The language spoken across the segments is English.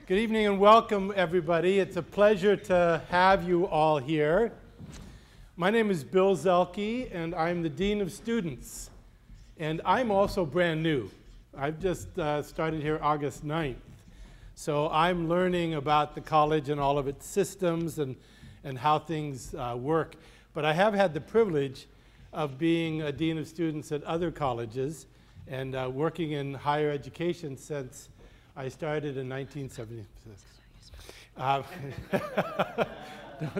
Good evening and welcome, everybody. It's a pleasure to have you all here. My name is Bill Zelke, and I'm the Dean of Students. And I'm also brand new. I've just started here August 9th. So I'm learning about the college and all of its systems and how things work. But I have had the privilege of being a Dean of Students at other colleges and working in higher education since I started in 1976.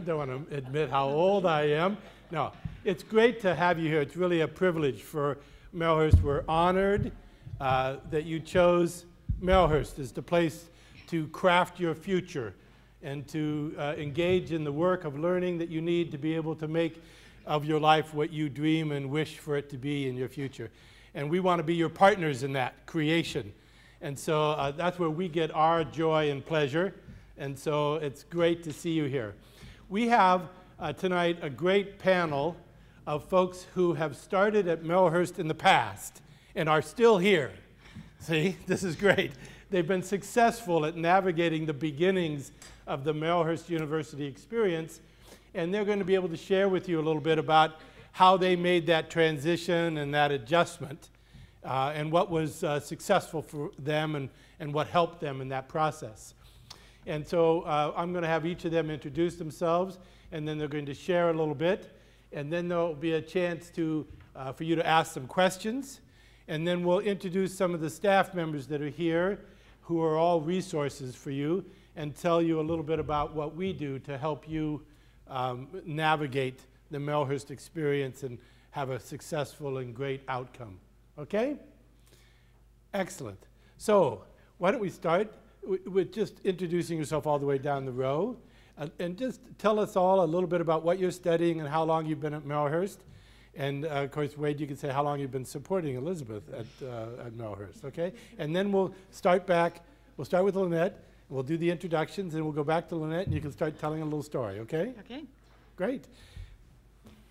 Don't want to admit how old I am. No, it's great to have you here. It's really a privilege for Marylhurst. We're honored that you chose Marylhurst as the place to craft your future and to engage in the work of learning that you need to be able to make of your life what you dream and wish for it to be in your future. And we want to be your partners in that creation. And so that's where we get our joy and pleasure. And so it's great to see you here. We have tonight a great panel of folks who have started at Marylhurst in the past and are still here. See, this is great. They've been successful at navigating the beginnings of the Marylhurst University experience, and they're going to be able to share with you a little bit about how they made that transition and that adjustment. And what was successful for them and what helped them in that process. And so I'm going to have each of them introduce themselves, and then they're going to share a little bit, and then there will be a chance for you to ask some questions, and then we'll introduce some of the staff members that are here who are all resources for you and tell you a little bit about what we do to help you navigate the Marylhurst experience and have a successful and great outcome. Okay? Excellent. So why don't we start with just introducing yourself all the way down the row, and just tell us all a little bit about what you're studying and how long you've been at Marylhurst. And of course, Wade, you can say how long you've been supporting Elizabeth at Marylhurst, okay? And then we'll start back. We'll start with Lynette. We'll do the introductions, and we'll go back to Lynette, and you can start telling a little story, okay? Okay. Great.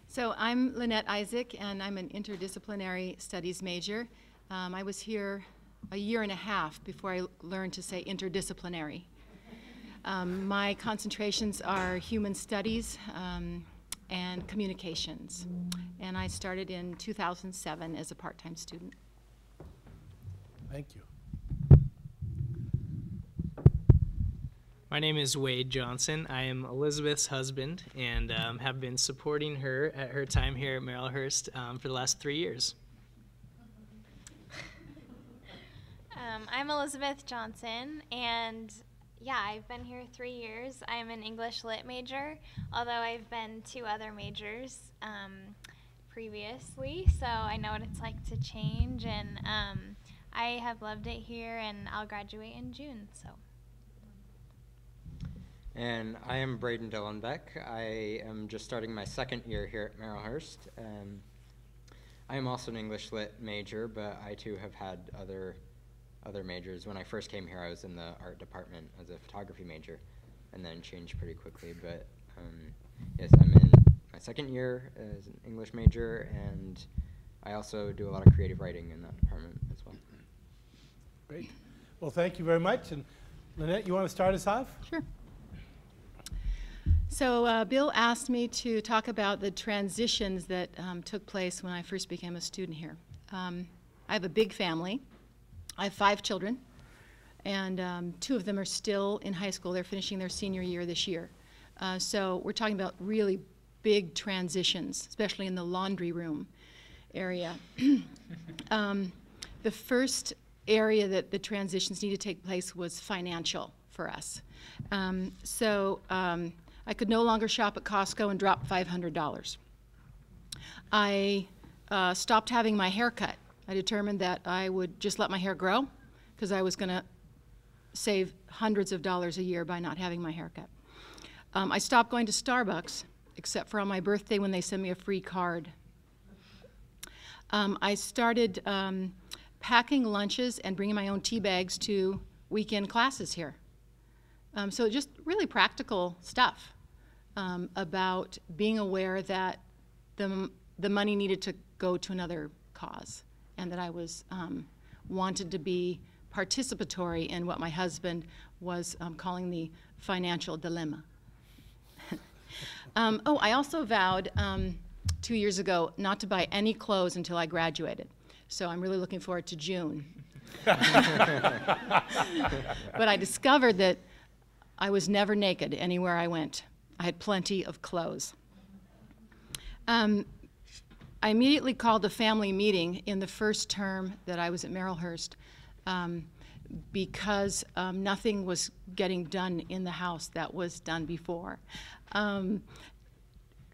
So I'm Lynette Isaac, and I'm an interdisciplinary studies major. I was here a year and a half before I learned to say interdisciplinary. My concentrations are human studies and communications, and I started in 2007 as a part-time student. Thank you. My name is Wade Johnson. I am Elizabeth's husband and have been supporting her at her time here at Marylhurst for the last 3 years. I'm Elizabeth Johnson, and yeah, I've been here 3 years. I'm an English Lit major, although I've been 2 other majors previously, so I know what it's like to change, and I have loved it here, and I'll graduate in June, so. And I am Braden Dillenbeck. I am just starting my 2nd year here at Marylhurst. I am also an English Lit major, but I too have had other majors. When I first came here, I was in the art department as a photography major, and then changed pretty quickly. But yes, I'm in my 2nd year as an English major, and I also do a lot of creative writing in that department as well. Great. Well, thank you very much. And Lynette, you want to start us off? Sure. So Bill asked me to talk about the transitions that took place when I first became a student here. I have a big family. I have 5 children, and 2 of them are still in high school. They're finishing their senior year this year. So we're talking about really big transitions, especially in the laundry room area. The first area that the transitions need to take place was financial for us. I could no longer shop at Costco and drop $500. I stopped having my hair cut. I determined that I would just let my hair grow because I was going to save hundreds of dollars a year by not having my hair cut. I stopped going to Starbucks, except for on my birthday when they send me a free card. I started packing lunches and bringing my own tea bags to weekend classes here. So just really practical stuff about being aware that the money needed to go to another cause, and that I was wanted to be participatory in what my husband was calling the financial dilemma. Oh, I also vowed 2 years ago not to buy any clothes until I graduated. So I'm really looking forward to June. But I discovered that I was never naked anywhere I went. I had plenty of clothes. I immediately called a family meeting in the first term that I was at Marylhurst because nothing was getting done in the house that was done before.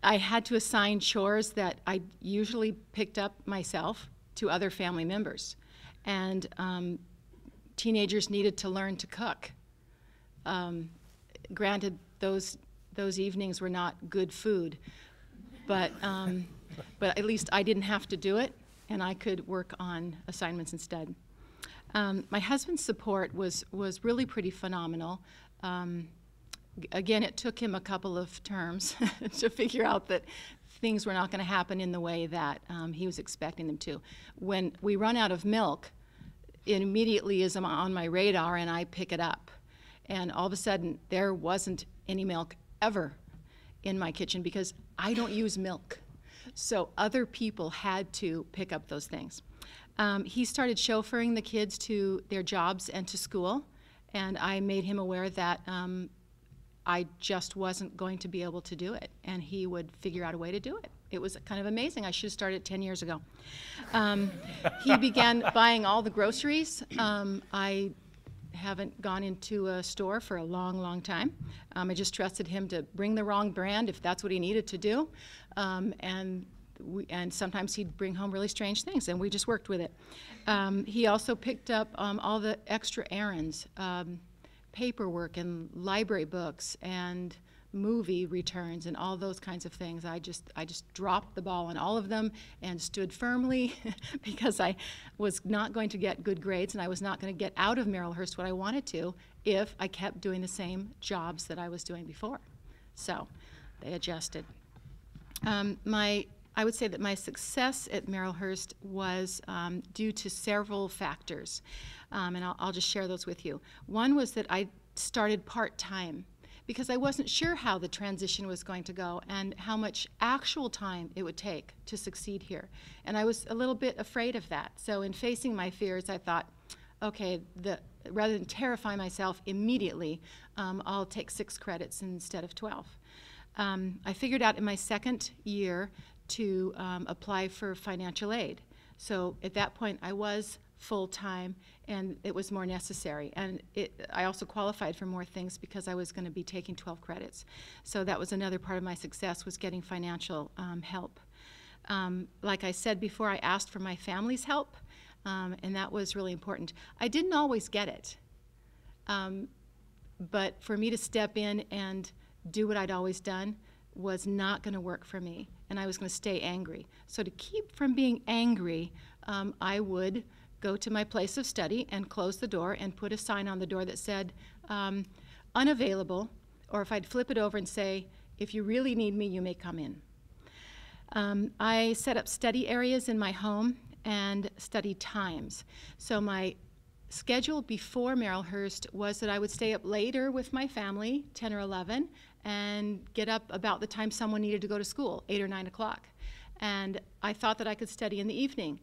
I had to assign chores that I usually picked up myself to other family members. And teenagers needed to learn to cook. Granted, those evenings were not good food, but at least I didn't have to do it, and I could work on assignments instead. My husband's support was really pretty phenomenal. Again, it took him a couple of terms to figure out that things were not going to happen in the way that he was expecting them to. When we run out of milk, it immediately is on my radar, and I pick it up. And all of a sudden, there wasn't any milk ever in my kitchen because I don't use milk. So other people had to pick up those things. He started chauffeuring the kids to their jobs and to school, and I made him aware that I just wasn't going to be able to do it, and he would figure out a way to do it. It was kind of amazing. I should have started 10 years ago. He began buying all the groceries. I haven't gone into a store for a long, long time. I just trusted him to bring the wrong brand if that's what he needed to do. And sometimes he'd bring home really strange things, and we just worked with it. He also picked up all the extra errands, paperwork and library books and movie returns and all those kinds of things. I just dropped the ball on all of them and stood firmly because I was not going to get good grades, and I was not going to get out of Marylhurst what I wanted to if I kept doing the same jobs that I was doing before. So they adjusted. I would say that my success at Marylhurst was due to several factors, and I'll just share those with you. One was that I started part-time because I wasn't sure how the transition was going to go and how much actual time it would take to succeed here. And I was a little bit afraid of that. So in facing my fears, I thought, okay, rather than terrify myself immediately, I'll take 6 credits instead of 12. I figured out in my second year to apply for financial aid. So at that point, I was full-time, and it was more necessary. And I also qualified for more things because I was going to be taking 12 credits. So that was another part of my success, was getting financial help. Like I said before, I asked for my family's help, and that was really important. I didn't always get it, but for me to step in and do what I'd always done was not going to work for me, and I was going to stay angry. So to keep from being angry, I would go to my place of study and close the door and put a sign on the door that said, unavailable, or if I'd flip it over and say, if you really need me, you may come in. I set up study areas in my home and study times. So my schedule before Marylhurst was that I would stay up later with my family, 10 or 11, and get up about the time someone needed to go to school, 8 or 9 o'clock. And I thought that I could study in the evening.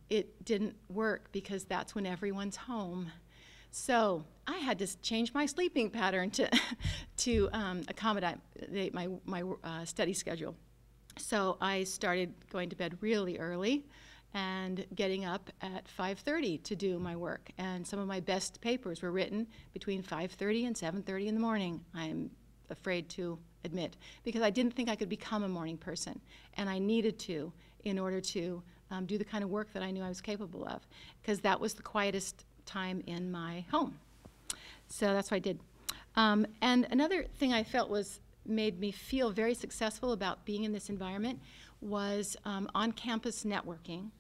It didn't work because that's when everyone's home. So I had to change my sleeping pattern to accommodate my study schedule. So I started going to bed really early and getting up at 5:30 to do my work. And some of my best papers were written between 5:30 and 7:30 in the morning, I'm afraid to admit, because I didn't think I could become a morning person. And I needed to in order to do the kind of work that I knew I was capable of, because that was the quietest time in my home. So that's what I did. And another thing I felt made me feel very successful about being in this environment was on-campus networking.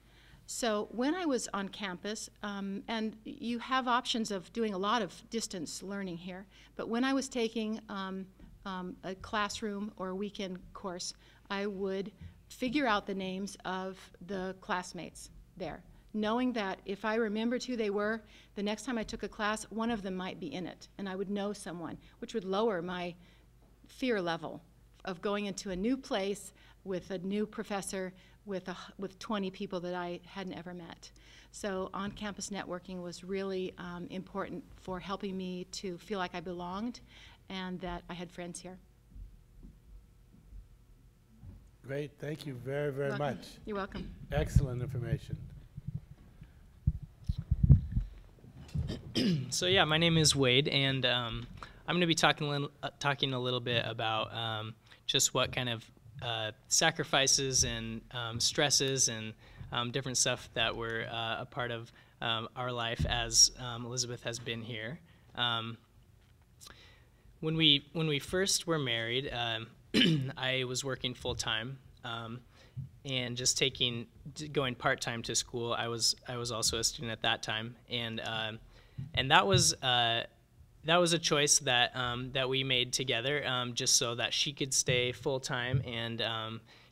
So when I was on campus, and you have options of doing a lot of distance learning here, but when I was taking a classroom or a weekend course, I would figure out the names of the classmates there knowing that if I remembered who they were, the next time I took a class, one of them might be in it, and I would know someone, which would lower my fear level of going into a new place with a new professor with 20 people that I hadn't ever met. So on-campus networking was really important for helping me to feel like I belonged and that I had friends here. Great, thank you very, very Welcome. much. You're welcome. Excellent information. So yeah, my name is Wade, and I'm going to be talking a little bit about just what kind of sacrifices and stresses and different stuff that were a part of our life as Elizabeth has been here. When we first were married, I was working full time and just going part time to school. I was also a student at that time, and that was a choice that we made together, just so that she could stay full time and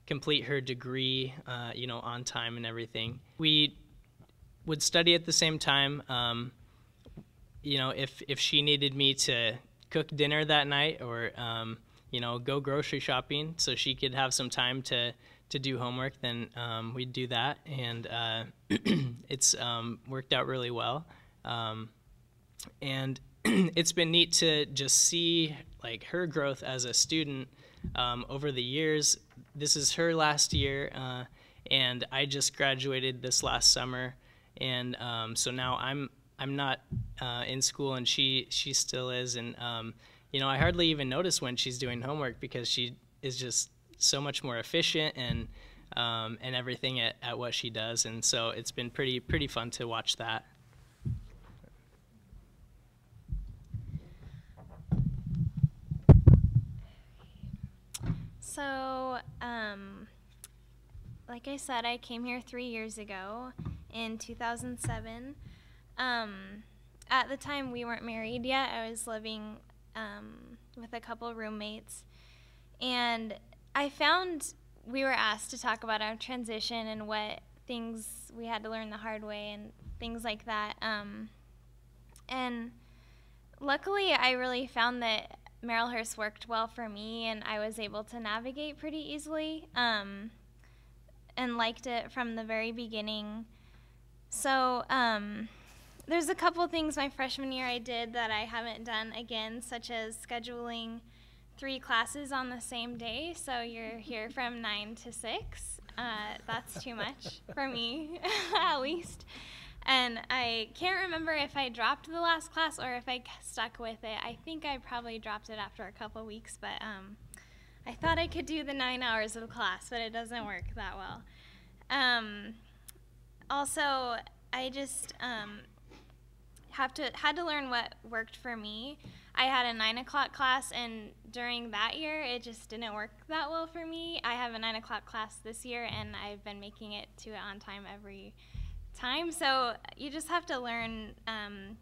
complete her degree, on time and everything. We would study at the same time. If she needed me to cook dinner that night, or go grocery shopping so she could have some time to do homework, then we'd do that, and it's worked out really well. And it's been neat to just see like her growth as a student over the years. This is her last year, and I just graduated this last summer, and so now I'm not in school, and she still is, and I hardly even notice when she's doing homework because she is just so much more efficient and everything at what she does, and so it's been pretty fun to watch that. So, like I said, I came here 3 years ago in 2007. At the time, we weren't married yet. I was living with a couple roommates. And I found we were asked to talk about our transition and what things we had to learn the hard way and things like that. And luckily, I really found that Marylhurst worked well for me, and I was able to navigate pretty easily, and liked it from the very beginning. So there's a couple things my freshman year I did that I haven't done again, such as scheduling 3 classes on the same day, so you're here from 9 to 6. That's too much for me, at least. And I can't remember if I dropped the last class or if I stuck with it. I think I probably dropped it after a couple weeks, but I thought I could do the 9 hours of class, but it doesn't work that well. Also, I just had to learn what worked for me. I had a 9 o'clock class, and during that year, it just didn't work that well for me. I have a 9 o'clock class this year, and I've been making it to it on time every time. So you just have to learn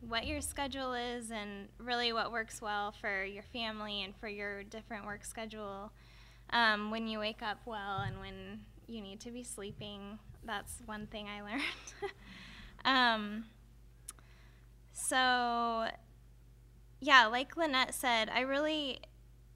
what your schedule is and really what works well for your family and for your different work schedule. When you wake up well and when you need to be sleeping, that's one thing I learned. So yeah, like Lynette said, I really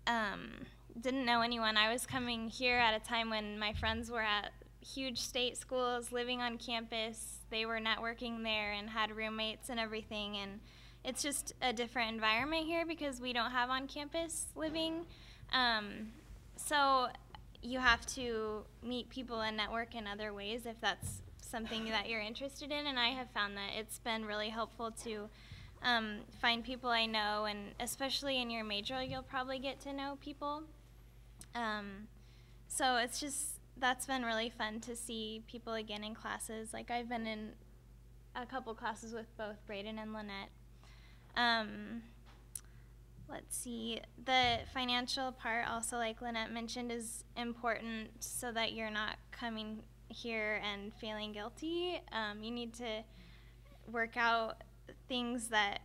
didn't know anyone. I was coming here at a time when my friends were at huge state schools, living on campus. They were networking there and had roommates and everything, and it's just a different environment here because we don't have on-campus living. So you have to meet people and network in other ways if that's something that you're interested in, and I have found that it's been really helpful to find people I know, and especially in your major, you'll probably get to know people. So it's just, that's been really fun to see people again in classes. Like I've been in a couple classes with both Braden and Lynette. Let's see, the financial part also, like Lynette mentioned, is important so that you're not coming here and feeling guilty. You need to work out things that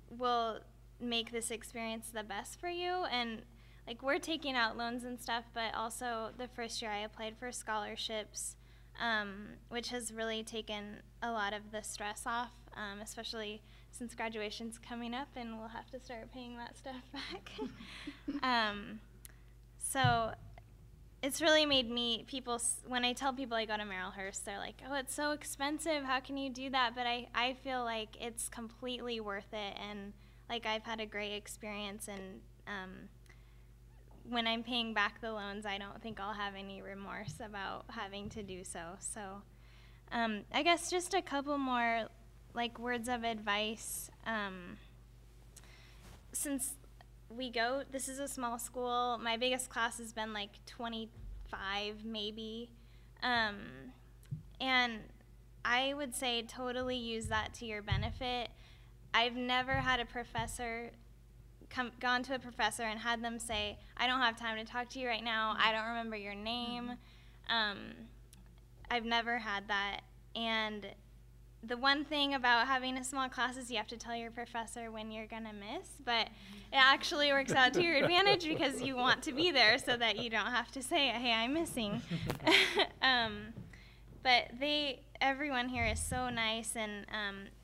will make this experience the best for you. And like we're taking out loans and stuff, but also the first year I applied for scholarships which has really taken a lot of the stress off, especially since graduation's coming up and we'll have to start paying that stuff back. So it's really made me, when I tell people I go to Marylhurst, they're like, oh, it's so expensive, how can you do that? But I feel like it's completely worth it, and like I've had a great experience, and when I'm paying back the loans, I don't think I'll have any remorse about having to do so. So I guess just a couple more like words of advice. Since this is a small school, my biggest class has been like 25 maybe, and I would say totally use that to your benefit. I've never had a professor gone to a professor and had them say, I don't have time to talk to you right now, I don't remember your name. I've never had that. And the one thing about having a small class is you have to tell your professor when you're gonna miss, but it actually works out to your advantage because you want to be there so that you don't have to say, hey, I'm missing. But everyone here is so nice, and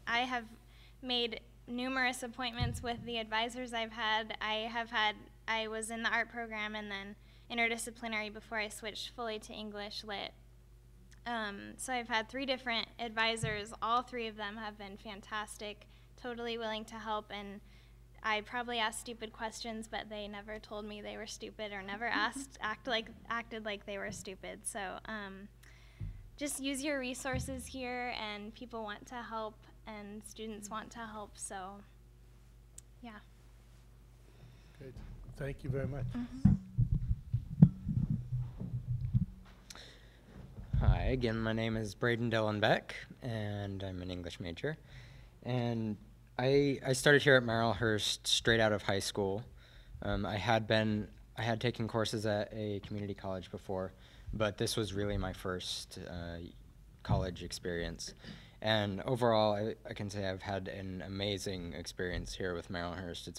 I have made numerous appointments with the advisors I've had. I was in the art program and then interdisciplinary before I switched fully to English Lit. So I've had 3 different advisors. All 3 of them have been fantastic, totally willing to help, and I probably asked stupid questions, but they never told me they were stupid or never acted like they were stupid. So just use your resources here, and people want to help, and students want to help, so yeah. Great. Thank you very much. Hi, again, my name is Braden Dellenbeck, and I'm an English major. And I started here at Marylhurst straight out of high school. I had taken courses at a community college before, but this was really my first college experience. And overall, I can say I've had an amazing experience here with Marylhurst.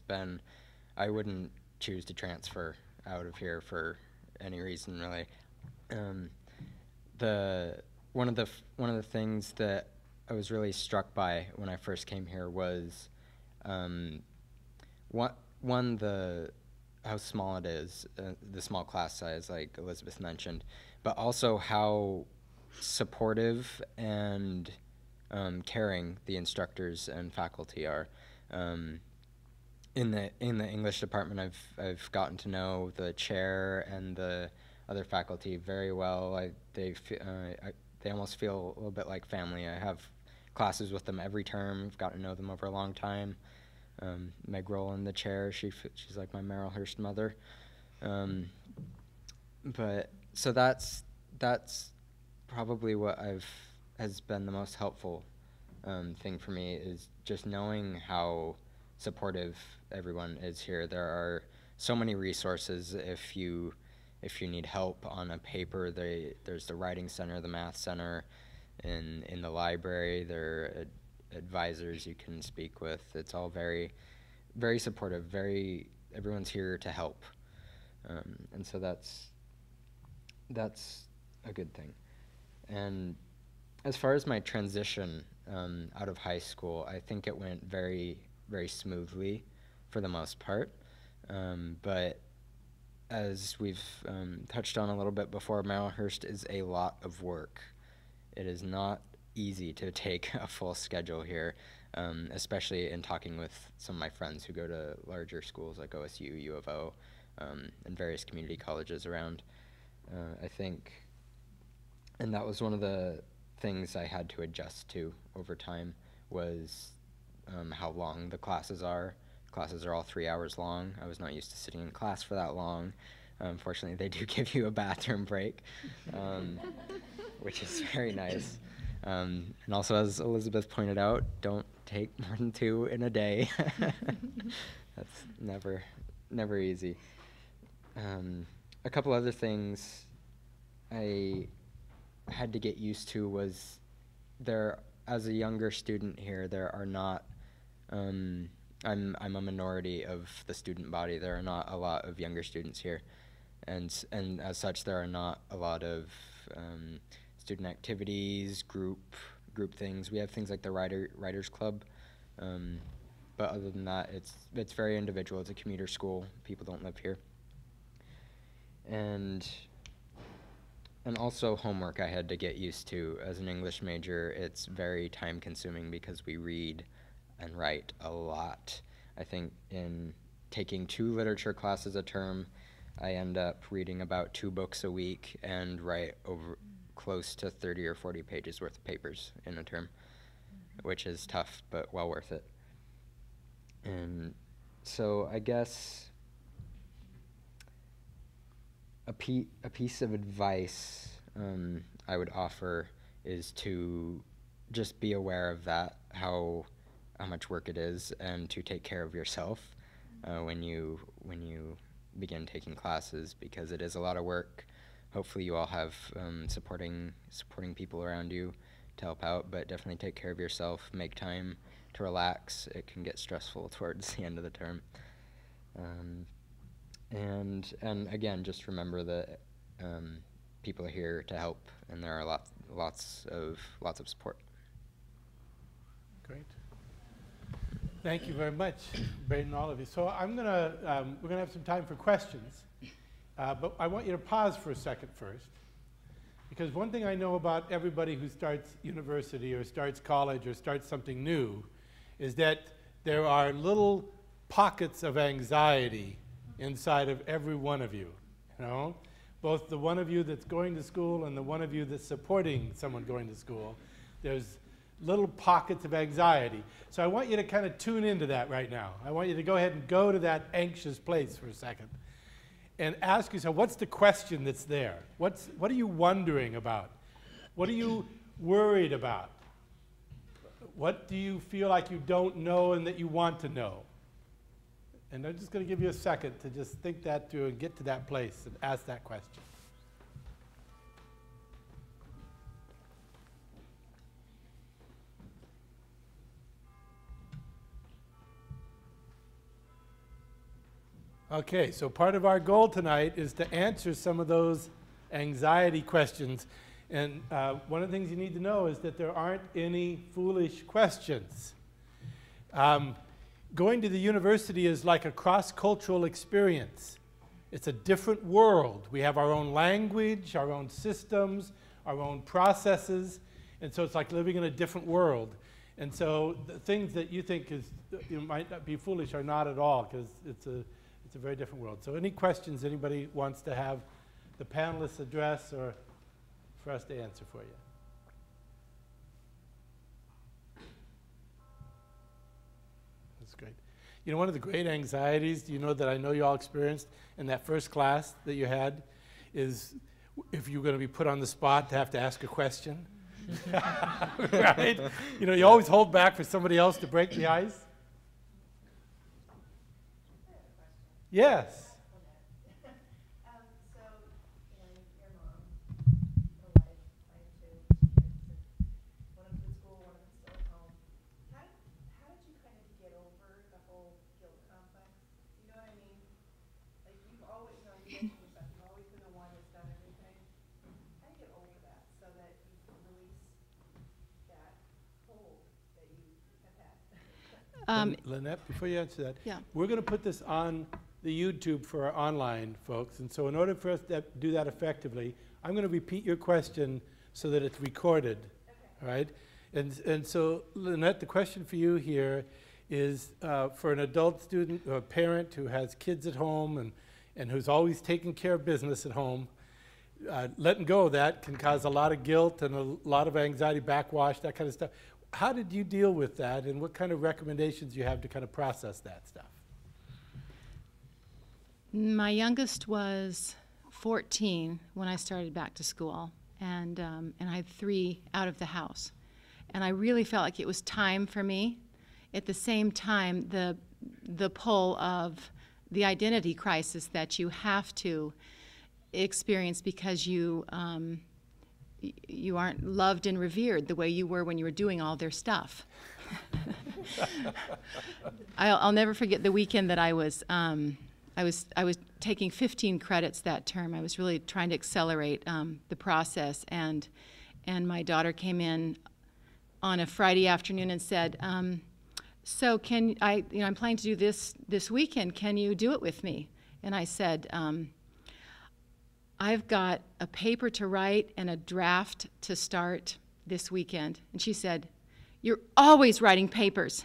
I wouldn't choose to transfer out of here for any reason, really. One of the things that I was really struck by when I first came here was how small it is, the small class size, like Elizabeth mentioned, but also how supportive and caring the instructors and faculty are. In the English department, I've gotten to know the chair and the other faculty very well. They almost feel a little bit like family. I have classes with them every term. I've gotten to know them over a long time. Meg Rowland, the chair, she's like my Marylhurst mother. But so that's probably what has been the most helpful thing for me, is just knowing how supportive everyone is here. There are so many resources. If you need help on a paper, there's the writing center, the math center, in the library. There are advisors you can speak with. It's all very, very supportive. Everyone's here to help, and so that's a good thing. And as far as my transition out of high school, I think it went very, very smoothly for the most part. But as we've touched on a little bit before, Marylhurst is a lot of work. It is not easy to take a full schedule here, especially in talking with some of my friends who go to larger schools like OSU, U of O, and various community colleges around. I think, and that was one of the things I had to adjust to over time, was how long the classes are. Classes are all 3 hours long. I was not used to sitting in class for that long. Fortunately, they do give you a bathroom break, which is very nice. And also, as Elizabeth pointed out, don't take more than 2 in a day. That's never easy. A couple other things I had to get used to was as a younger student here, there are not, I'm a minority of the student body. There are not a lot of younger students here, and as such, there are not a lot of student activities, group things. We have things like the Writers Club, but other than that, it's very individual. It's a commuter school. People don't live here. And also homework I had to get used to. As an English major, it's very time consuming because we read and write a lot. I think in taking 2 literature classes a term, I end up reading about 2 books a week and write over close to 30 or 40 pages worth of papers in a term, which is tough but well worth it. And so I guess a piece of advice I would offer is to just be aware of that, how much work it is, and to take care of yourself when you begin taking classes, because it is a lot of work. Hopefully you all have supporting people around you to help out, but definitely take care of yourself. Make time to relax. It can get stressful towards the end of the term. And again, just remember that people are here to help, and there are lots of support. Great. Thank you very much, Braden, all of you. So we're gonna have some time for questions, but I want you to pause for a second first, because one thing I know about everybody who starts university or starts college or starts something new is that there are little pockets of anxiety inside of every one of you, both the one of you that's going to school and the one of you that's supporting someone going to school. There's little pockets of anxiety. So I want you to kind of tune into that right now. I want you to go ahead and go to that anxious place for a second and ask yourself, what's the question that's there? What are you wondering about? What are you worried about? What do you feel like you don't know and that you want to know? And I'm just going to give you a second to just think that through and get to that place and ask that question. Okay, so part of our goal tonight is to answer some of those anxiety questions. And one of the things you need to know is that there aren't any foolish questions. Going to the university is like a cross-cultural experience. It's a different world. We have our own language, our own systems, our own processes, and so it's like living in a different world. And so the things that you think might not be foolish are not at all, because it's a very different world. So any questions anybody wants to have the panelists address or for us to answer for you? That's great. You know, one of the great anxieties, that I know you all experienced in that first class that you had is if you're going to be put on the spot to have to ask a question. Right? You always hold back for somebody else to break the ice. Yes. Lynette, before you answer that, Yeah. We're going to put this on the YouTube for our online folks, and so in order for us to do that effectively, I'm going to repeat your question so that it's recorded. Okay. All right? And so, Lynette, the question for you here is for an adult student or a parent who has kids at home and who's always taking care of business at home, letting go of that can cause a lot of guilt and a lot of anxiety, backwash, that kind of stuff. How did you deal with that, and what kind of recommendations you have to kind of process that stuff? My youngest was 14 when I started back to school, and I had 3 out of the house. And I really felt like it was time for me. At the same time, the pull of the identity crisis that you have to experience because you aren't loved and revered the way you were when you were doing all their stuff. I'll never forget the weekend that I was taking 15 credits that term. I was really trying to accelerate the process, and and my daughter came in on a Friday afternoon and said, so I'm planning to do this weekend. Can you do it with me? And I said, I've got a paper to write and a draft to start this weekend. And she said, you're always writing papers.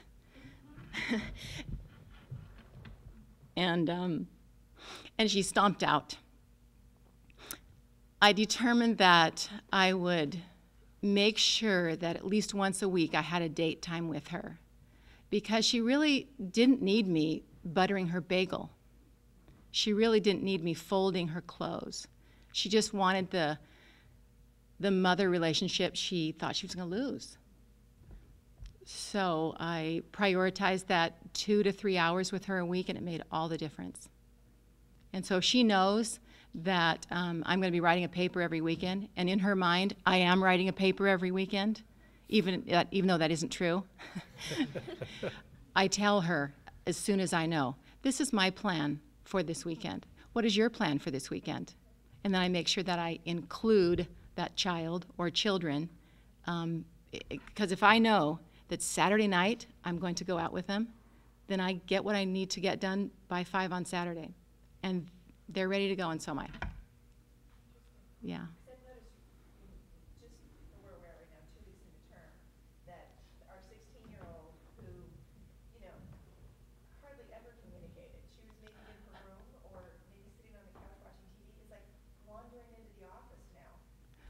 And she stomped out. I determined that I would make sure that at least once a week I had a date time with her, because she really didn't need me buttering her bagel. She really didn't need me folding her clothes. She just wanted the mother relationship she thought she was going to lose. So I prioritized that 2 to 3 hours with her a week, and it made all the difference. And so she knows that I'm going to be writing a paper every weekend, and in her mind, I am writing a paper every weekend, even though that isn't true. I tell her as soon as I know, this is my plan for this weekend. What is your plan for this weekend? And then I make sure that I include that child or children, because if I know that Saturday night I'm going to go out with them, then I get what I need to get done by 5 on Saturday. And they're ready to go, and so am I. Yeah. I've noticed, just where we're at right now, 2 weeks into term, that our 16-year-old who, hardly ever communicated. She was maybe in her room or maybe sitting on the couch watching TV. Is like wandering into the office now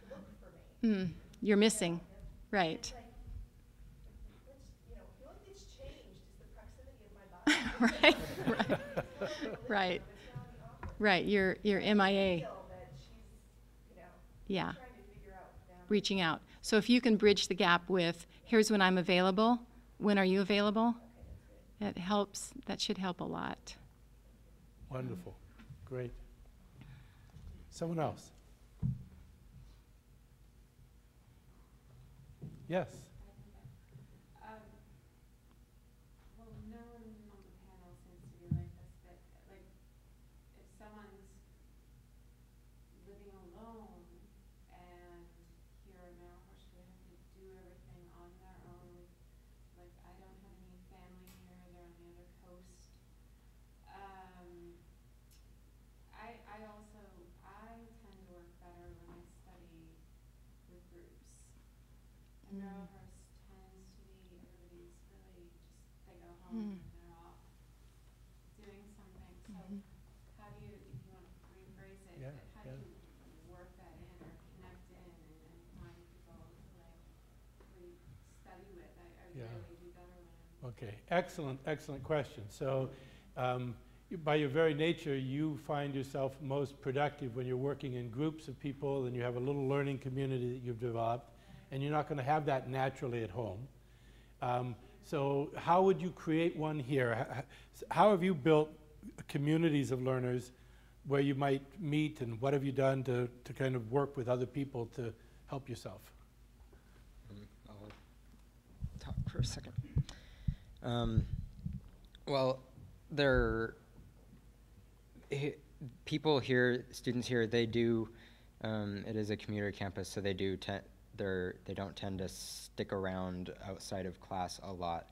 to look for me. You're missing, right? It's like, the only thing that's changed is the proximity of my body. Right. Right, you're MIA. Yeah, reaching out. So if you can bridge the gap with, here's when I'm available, when are you available? That helps, that should help a lot. Wonderful, great. Someone else? Yes. Well, no one on the panel seems to be like this, but like if someone's living alone and here at Marylhurst they have to do everything on their own, like I don't have any family here, they're on the other coast. I tend to work better when I study with groups. And Marylhurst tends to be, everybody's really just, they go home and they're off doing something. So how do you, if you want to rephrase it, how do you work that in or connect in and find people to like really study with? I really do better when I'm... Okay, excellent question. So by your very nature, you find yourself most productive when you're working in groups of people and you have a little learning community that you've developed, and you're not going to have that naturally at home. So how would you create one here? How have you built communities of learners where you might meet, and what have you done to kind of work with other people to help yourself? I'll talk for a second. Well, people here, students here, they do, it is a commuter campus, so they don't tend to stick around outside of class a lot.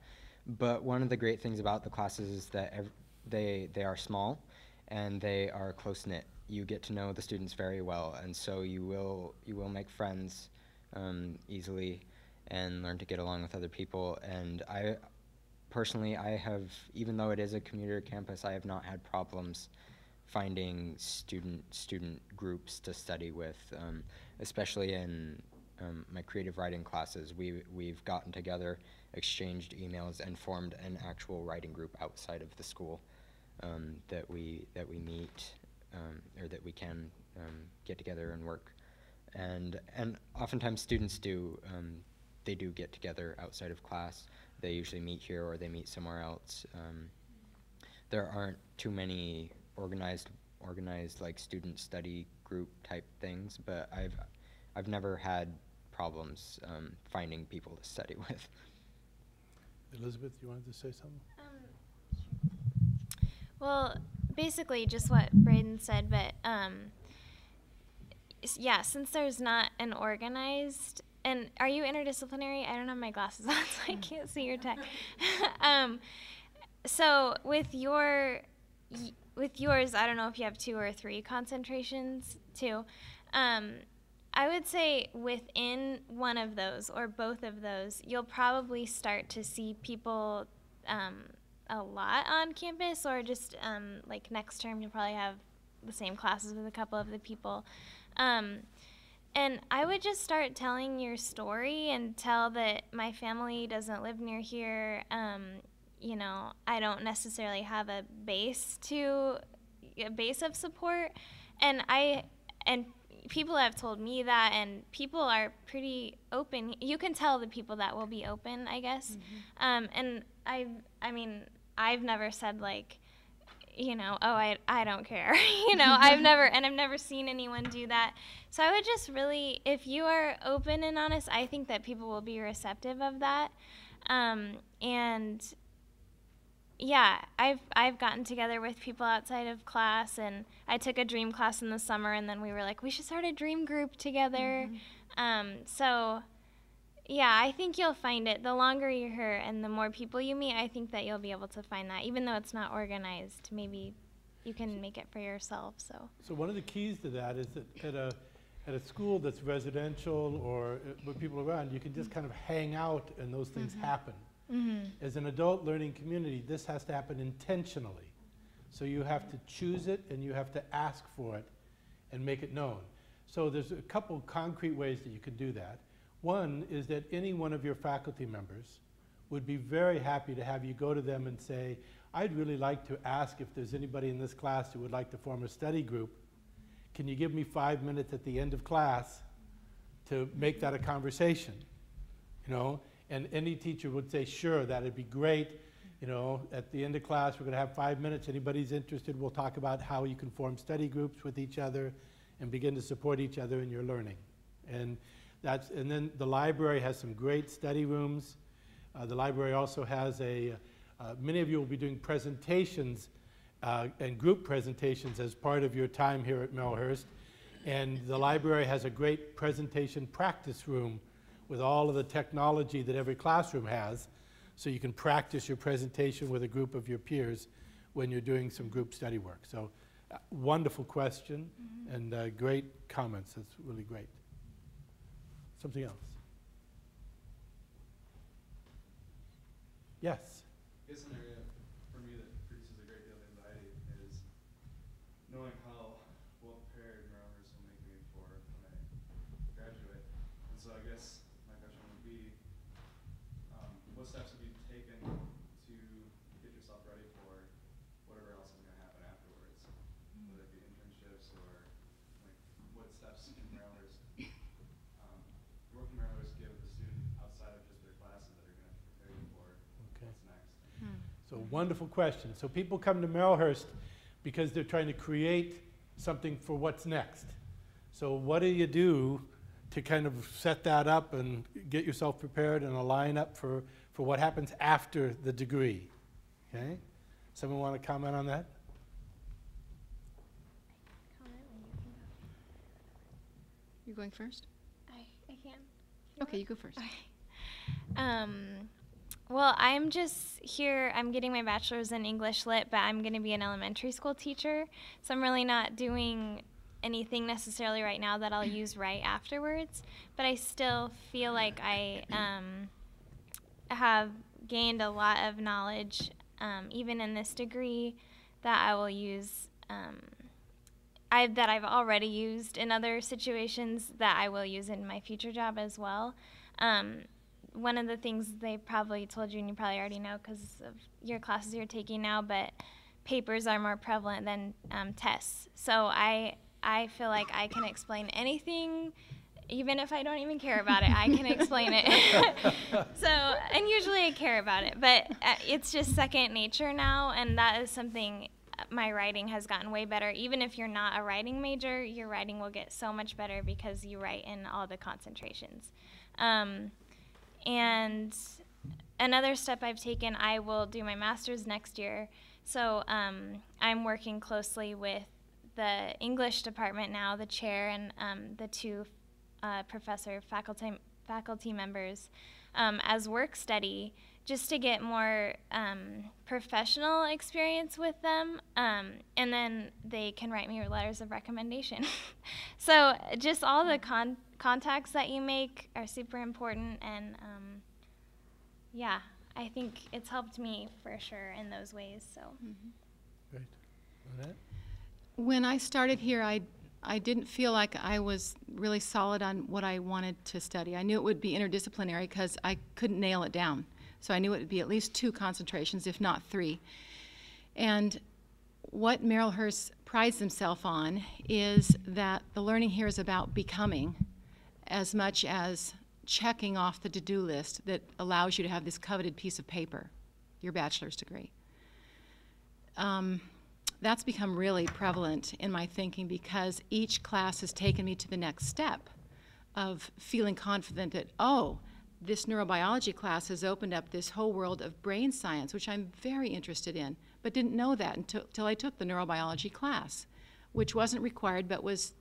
But one of the great things about the classes is that they are small and they are close-knit. You get to know the students very well, and so you will make friends easily and learn to get along with other people. And personally, I have, even though it is a commuter campus, I have not had problems finding student groups to study with, especially in my creative writing classes. We've gotten together, exchanged emails, and formed an actual writing group outside of the school that we meet, or that we can get together and work. And oftentimes students they do get together outside of class. They usually meet here or they meet somewhere else. There aren't too many organized like student study group type things, but I've never had problems finding people to study with. Elizabeth, you wanted to say something? Well, basically just what Braden said, but yeah, since there's not an organized and are you interdisciplinary? I don't have my glasses on, so I can't see your tech. So with yours, I don't know if you have 2 or 3 concentrations too. I would say within one of those or both of those, you'll probably start to see people a lot on campus, or just like next term you'll probably have the same classes with a couple of the people. And I would just start telling your story and tell that my family doesn't live near here. You know, I don't necessarily have a base of support, and people have told me that, and people are pretty open. You can tell the people that will be open, I guess. And I mean, I've never said like, you know, oh, I don't care. You know, I've never seen anyone do that. So I would just really, if you are open and honest, I think that people will be receptive of that. And yeah, I've gotten together with people outside of class, and I took a dream class in the summer, and then we were like, we should start a dream group together. So yeah, I think you'll find it. The longer you're here and the more people you meet, I think that you'll be able to find that. Even though it's not organized, maybe you can make it for yourself. So one of the keys to that is that at a school that's residential or with people around, you can just kind of hang out and those things happen. As an adult learning community, this has to happen intentionally. So you have to choose it and you have to ask for it and make it known. So there's a couple concrete ways that you can do that. One is that any one of your faculty members would be very happy to have you go to them and say, I'd really like to ask if there's anybody in this class who would like to form a study group. Can you give me 5 minutes at the end of class to make that a conversation? You know, and any teacher would say, sure, that'd be great. You know, at the end of class, we're going to have 5 minutes. Anybody's interested, we'll talk about how you can form study groups with each other and begin to support each other in your learning. And then the library has some great study rooms. The library also has many of you will be doing presentations and group presentations as part of your time here at Marylhurst. And the library has a great presentation practice room with all of the technology that every classroom has, so you can practice your presentation with a group of your peers when you're doing some group study work. So wonderful question and great comments. That's really great. Something else? Yes? I guess an area for me that produces a great deal of anxiety is knowing how well prepared Marylhurst will make me for when I graduate. And so I guess my question would be, what steps have you taken to get yourself ready for whatever else is going to happen afterwards? Whether it be internships or like what steps can Marylhurst, working Marylhurst give the student outside of just their classes that are going to prepare you for what's next? So wonderful question. So people come to Marylhurst because they're trying to create something for what's next. So what do you do to kind of set that up and get yourself prepared and align up for what happens after the degree? Okay? Someone want to comment on that? You're going first? I can. Okay, you go first. Well, I'm just here, I'm getting my bachelor's in English Lit, but I'm going to be an elementary school teacher, so I'm really not doing anything necessarily right now that I'll use right afterwards, but I still feel like I have gained a lot of knowledge, even in this degree, that I will use, that I've already used in other situations that I will use in my future job as well. One of the things they probably told you, and you probably already know because of your classes you're taking now, but papers are more prevalent than tests. So I feel like I can explain anything, even if I don't even care about it, I can explain it. So, and usually I care about it, but it's just second nature now, and that is something my writing has gotten way better. Even if you're not a writing major, your writing will get so much better because you write in all the concentrations. And another step I've taken, I will do my master's next year. So I'm working closely with the English department now, the chair, and the two faculty faculty members as work study, just to get more professional experience with them, and then they can write me letters of recommendation. So just all the contacts that you make are super important, and yeah, I think it's helped me for sure in those ways. So. Great. Annette? When I started here, I didn't feel like I was really solid on what I wanted to study. I knew it would be interdisciplinary because I couldn't nail it down. So I knew it would be at least 2 concentrations, if not 3. And what Marylhurst prides himself on is that the learning here is about becoming as much as checking off the to-do list that allows you to have this coveted piece of paper, your bachelor's degree. That's become really prevalent in my thinking because each class has taken me to the next step of feeling confident that, oh, this neurobiology class has opened up this whole world of brain science, which I'm very interested in, but didn't know that until I took the neurobiology class, which wasn't required but was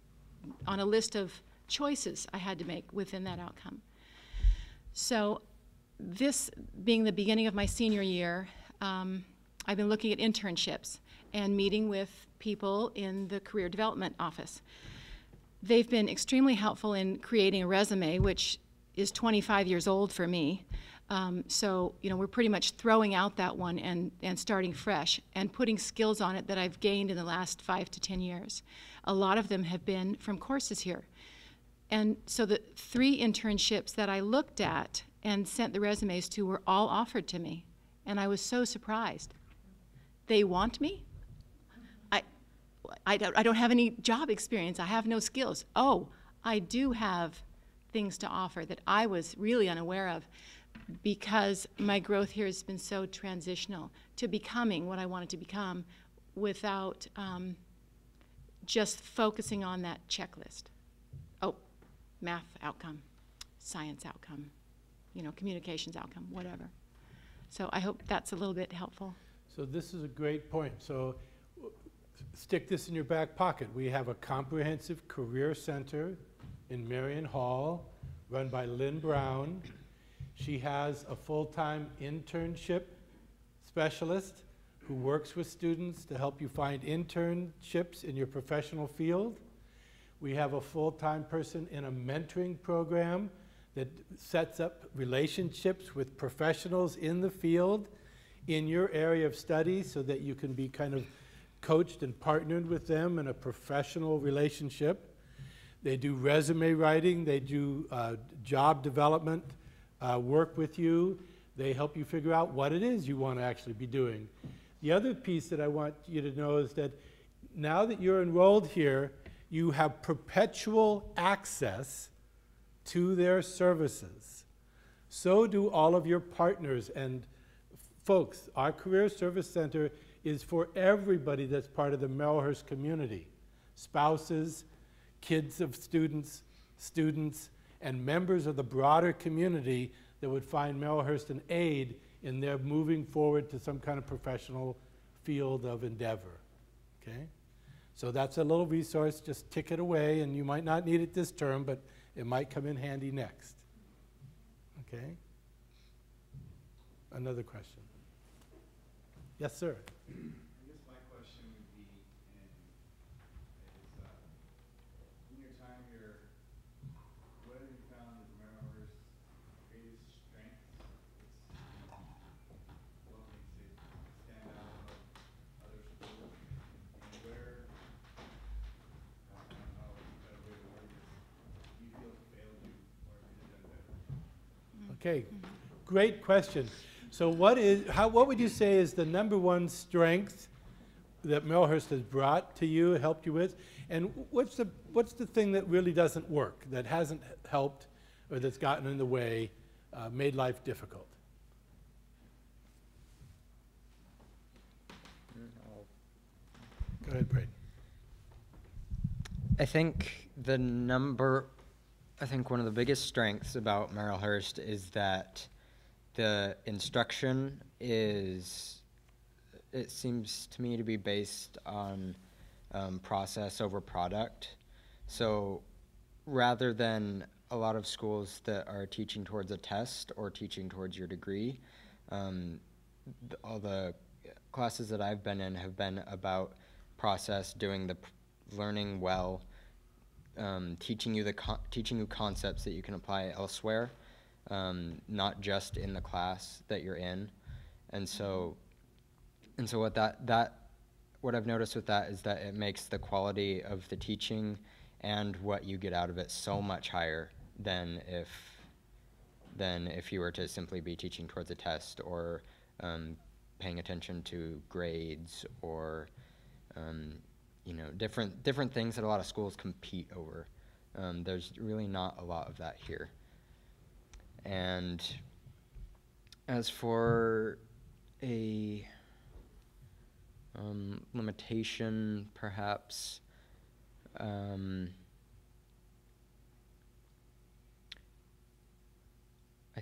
on a list of choices I had to make within that outcome. So this being the beginning of my senior year, I've been looking at internships and meeting with people in the career development office. They've been extremely helpful in creating a resume, which is 25 years old for me. So, you know, we're pretty much throwing out that one and starting fresh and putting skills on it that I've gained in the last 5 to 10 years. A lot of them have been from courses here. And so the 3 internships that I looked at and sent the resumes to were all offered to me. And I was so surprised. They want me? I don't have any job experience. I have no skills. Oh, I do have things to offer that I was really unaware of because my growth here has been so transitional to becoming what I wanted to become without just focusing on that checklist. Oh, math outcome, science outcome, you know, communications outcome, whatever. So I hope that's a little bit helpful. So this is a great point. So stick this in your back pocket. We have a comprehensive career center in Marion Hall run by Lynn Brown. She has a full-time internship specialist who works with students to help you find internships in your professional field. We have a full-time person in a mentoring program that sets up relationships with professionals in the field in your area of study so that you can be kind of coached and partnered with them in a professional relationship. They do resume writing, they do job development work with you. They help you figure out what it is you want to actually be doing. The other piece that I want you to know is that now that you're enrolled here, you have perpetual access to their services. So do all of your partners and folks. Our Career Service Center is for everybody that's part of the Marylhurst community. Spouses, kids of students, and members of the broader community that would find Marylhurst an aid in their moving forward to some kind of professional field of endeavor, okay? So that's a little resource, just tick it away, and you might not need it this term, but it might come in handy next, okay? Another question. Yes, sir. I guess my question would be, in your time here, what have you found as Marylhurst's greatest strengths? What makes it stand out above other schools? And where, I don't know how a better way to word this, do you feel it failed you or could have done better? Okay, great question. So what would you say is the #1 strength that Marylhurst has brought to you, helped you with? And what's the thing that really doesn't work, that hasn't helped, or that's gotten in the way, made life difficult? Go ahead, Braden. I think one of the biggest strengths about Marylhurst is that the instruction it seems to me to be based on process over product. So rather than a lot of schools that are teaching towards a test or teaching towards your degree. All the classes that I've been in have been about process, doing the learning well, teaching you concepts that you can apply elsewhere, not just in the class that you're in. And so what I've noticed with that is that it makes the quality of the teaching and what you get out of it so much higher than if you were to simply be teaching towards a test or paying attention to grades or different things that a lot of schools compete over. There's really not a lot of that here. And as for a limitation, perhaps, I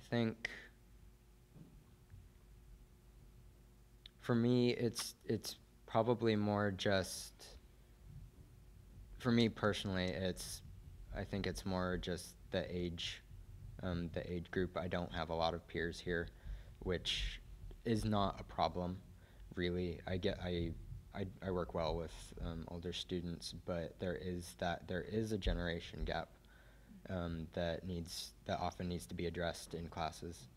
think for me it's probably more just, for me personally, I think it's more just the age group. I don't have a lot of peers here, which is not a problem, really. I work well with older students, but there is a generation gap that often needs to be addressed in classes.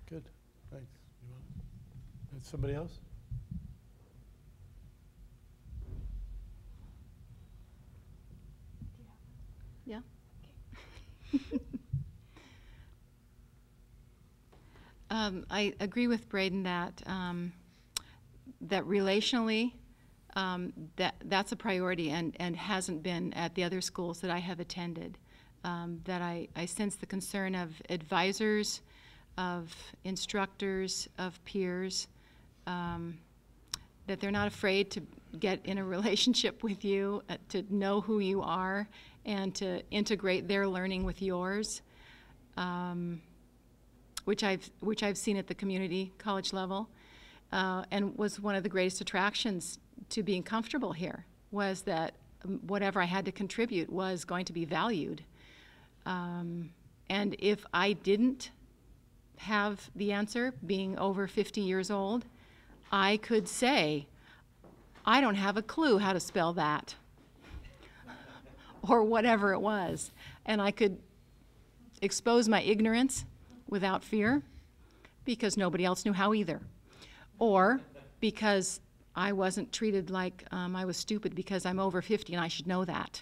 Good, thanks. And somebody else? Yeah. I agree with Braden that that relationally, that's a priority and hasn't been at the other schools that I have attended. That I sense the concern of advisors, of instructors, of peers, that they're not afraid to get in a relationship with you, to know who you are, and to integrate their learning with yours, which I've seen at the community college level, and was one of the greatest attractions to being comfortable here, was that whatever I had to contribute was going to be valued. And if I didn't have the answer, being over 50 years old, I could say, I don't have a clue how to spell that, or whatever it was. And I could expose my ignorance without fear because nobody else knew how either. Or because I wasn't treated like I was stupid because I'm over 50 and I should know that.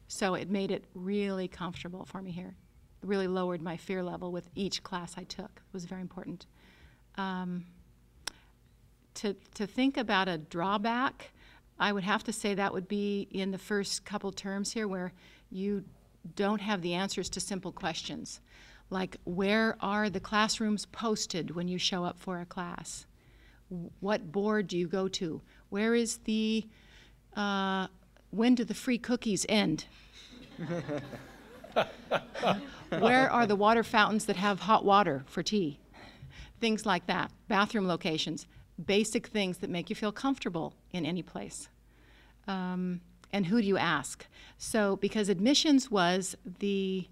So it made it really comfortable for me here. It really lowered my fear level with each class I took. It was very important. To think about a drawback, I would have to say that would be in the first couple terms here where you don't have the answers to simple questions. Like, where are the classrooms posted when you show up for a class? What board do you go to? Where is the, when do the free cookies end? Where are the water fountains that have hot water for tea? Things like that. Bathroom locations. Basic things that make you feel comfortable in any place. And who do you ask? So, because admissions was the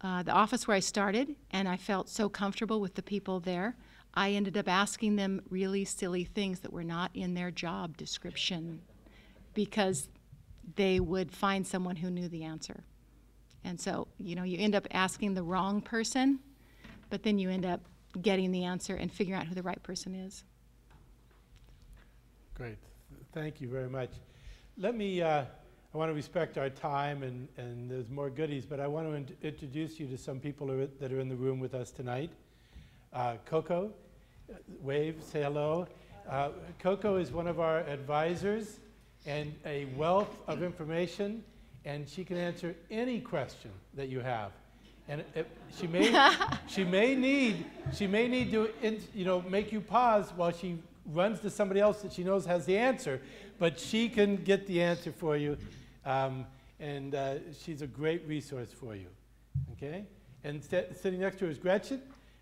office where I started, and I felt so comfortable with the people there, I ended up asking them really silly things that were not in their job description because they would find someone who knew the answer. And so, you know, you end up asking the wrong person, but then you end up getting the answer and figuring out who the right person is. Great. Thank you very much. Let me, I want to respect our time, and there's more goodies, but I want to introduce you to some people that are in the room with us tonight. Coco, wave, say hello. Coco is one of our advisors and a wealth of information, and she can answer any question that you have. And she may need to make you pause while she runs to somebody else that she knows has the answer, but she can get the answer for you, and she's a great resource for you. Okay? And sitting next to her is Gretchen.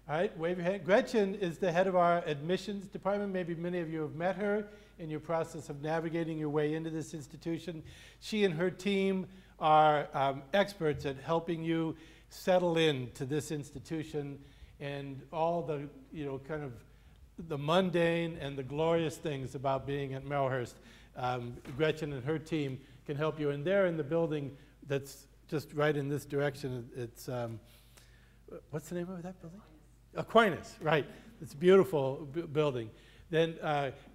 All right, wave your hand. Gretchen is the head of our admissions department. Maybe many of you have met her in your process of navigating your way into this institution. She and her team are experts at helping you settle into this institution and all the, kind of the mundane and the glorious things about being at Marylhurst. Gretchen and her team can help you. And they're in the building that's just right in this direction. It's, what's the name of that building? Aquinas, right. It's a beautiful building. Then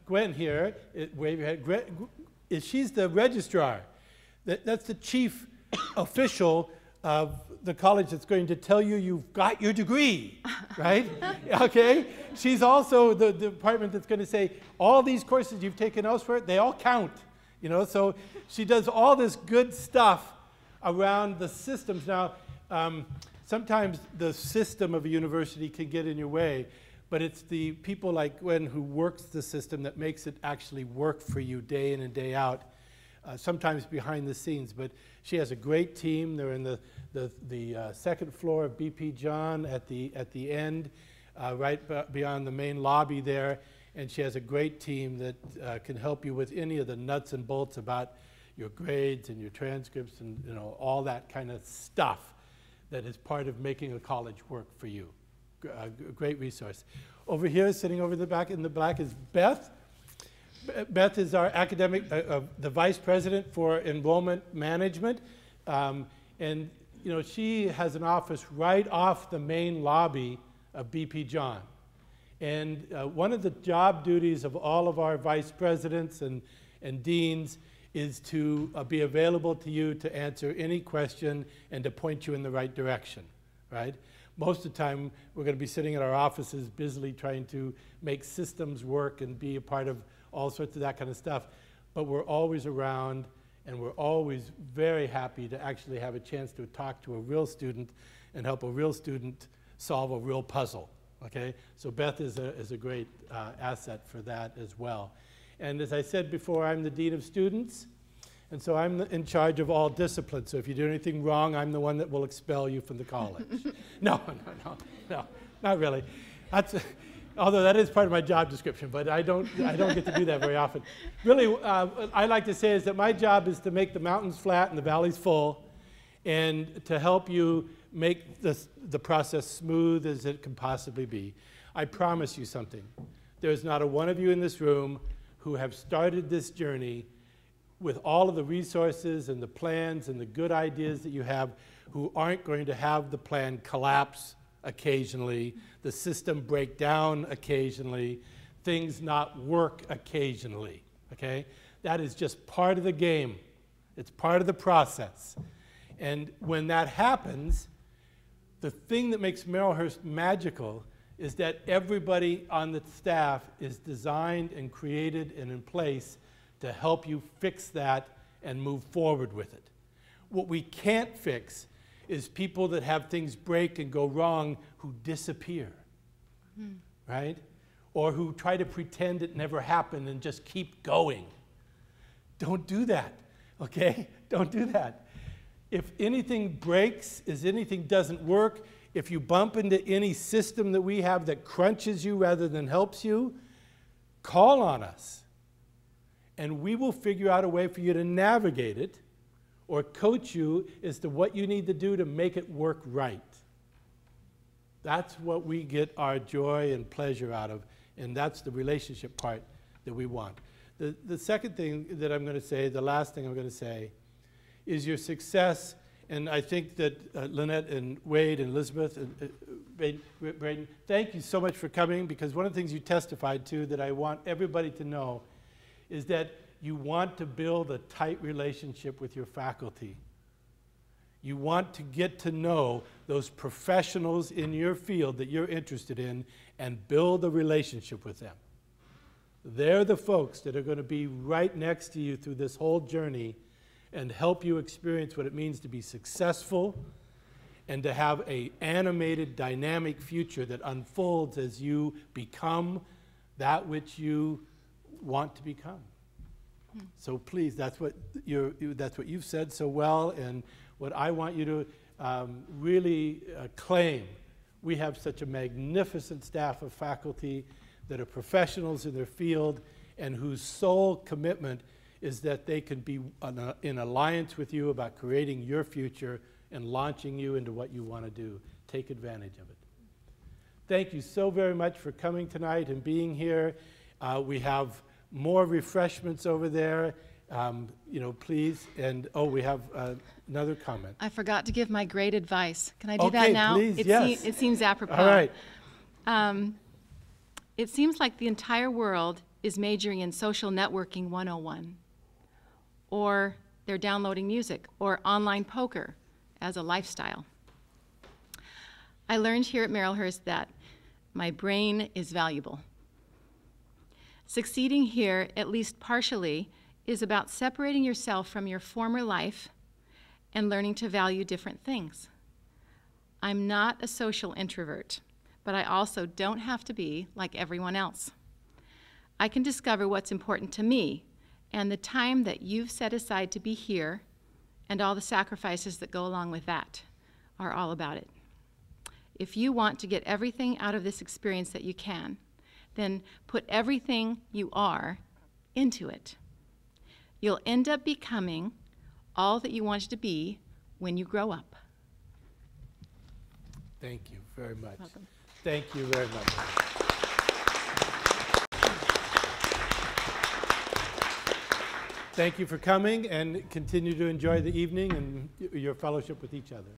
Gwen here, wave your head. She's the registrar. That's the chief official of the college that's going to tell you you've got your degree, right? Okay? She's also the department that's going to say, all these courses you've taken elsewhere, they all count. So she does all this good stuff around the systems. Now, sometimes the system of a university can get in your way, but it's the people like Gwen who works the system that makes it actually work for you day in and day out, sometimes behind the scenes. But she has a great team. They're in the second floor of BP John at the end, right beyond the main lobby there. And she has a great team that can help you with any of the nuts and bolts about your grades and your transcripts and all that kind of stuff that is part of making a college work for you. A great resource. Over here, sitting over the back in the black, is Beth. Beth is our academic, the vice president for enrollment management, and she has an office right off the main lobby of BP John. And one of the job duties of all of our vice presidents and deans is to be available to you to answer any question and to point you in the right direction, right? Most of the time, we're going to be sitting in our offices busily trying to make systems work and be a part of all sorts of that kind of stuff. But we're always around, and we're always very happy to actually have a chance to talk to a real student and help a real student solve a real puzzle, okay? So Beth is a great asset for that as well. And as I said before, I'm the dean of students. And so I'm in charge of all disciplines. So if you do anything wrong, I'm the one that will expel you from the college. No, not really. Although that is part of my job description, but I don't get to do that very often. Really, I like to say is that my job is to make the mountains flat and the valleys full, and to help you make the process smooth as it can possibly be. I promise you something. There's not a one of you in this room who have started this journey with all of the resources and the plans and the good ideas that you have, who aren't going to have the plan collapse occasionally, the system break down occasionally, things not work occasionally, okay? That is just part of the game. It's part of the process. And when that happens, the thing that makes Marylhurst magical is that everybody on the staff is designed and created and in place to help you fix that and move forward with it. What we can't fix is people that have things break and go wrong who disappear, right? Or who try to pretend it never happened and just keep going. Don't do that, okay? Don't do that. If anything breaks, if anything doesn't work, if you bump into any system that we have that crunches you rather than helps you, call on us. And we will figure out a way for you to navigate it or coach you as to what you need to do to make it work right. That's what we get our joy and pleasure out of, and that's the relationship part that we want. The second thing that I'm going to say, the last thing I'm going to say, is your success. And I think that Lynette and Wade and Elizabeth and Braden, thank you so much for coming, because one of the things you testified to that I want everybody to know is that you want to build a tight relationship with your faculty. You want to get to know those professionals in your field that you're interested in and build a relationship with them. They're the folks that are going to be right next to you through this whole journey and help you experience what it means to be successful and to have an animated, dynamic future that unfolds as you become that which you want to become. So please, that's what you've said so well, and what I want you to really claim. We have such a magnificent staff of faculty that are professionals in their field and whose sole commitment is that they can be in alliance with you about creating your future and launching you into what you want to do. Take advantage of it. Thank you so very much for coming tonight and being here. We have more refreshments over there. Please. And, we have another comment. I forgot to give my great advice. Can I do Okay, that now? please, yes. It seems apropos. All right. It seems like the entire world is majoring in social networking 101, or they're downloading music, or online poker as a lifestyle. I learned here at Marylhurst that my brain is valuable. Succeeding here, at least partially, is about separating yourself from your former life and learning to value different things. I'm not a social introvert, but I also don't have to be like everyone else. I can discover what's important to me, and the time that you've set aside to be here and all the sacrifices that go along with that are all about it. If you want to get everything out of this experience that you can, then put everything you are into it. You'll end up becoming all that you wanted to be when you grow up. Thank you very much. Welcome. Thank you very much. Thank you for coming, and continue to enjoy the evening and your fellowship with each other.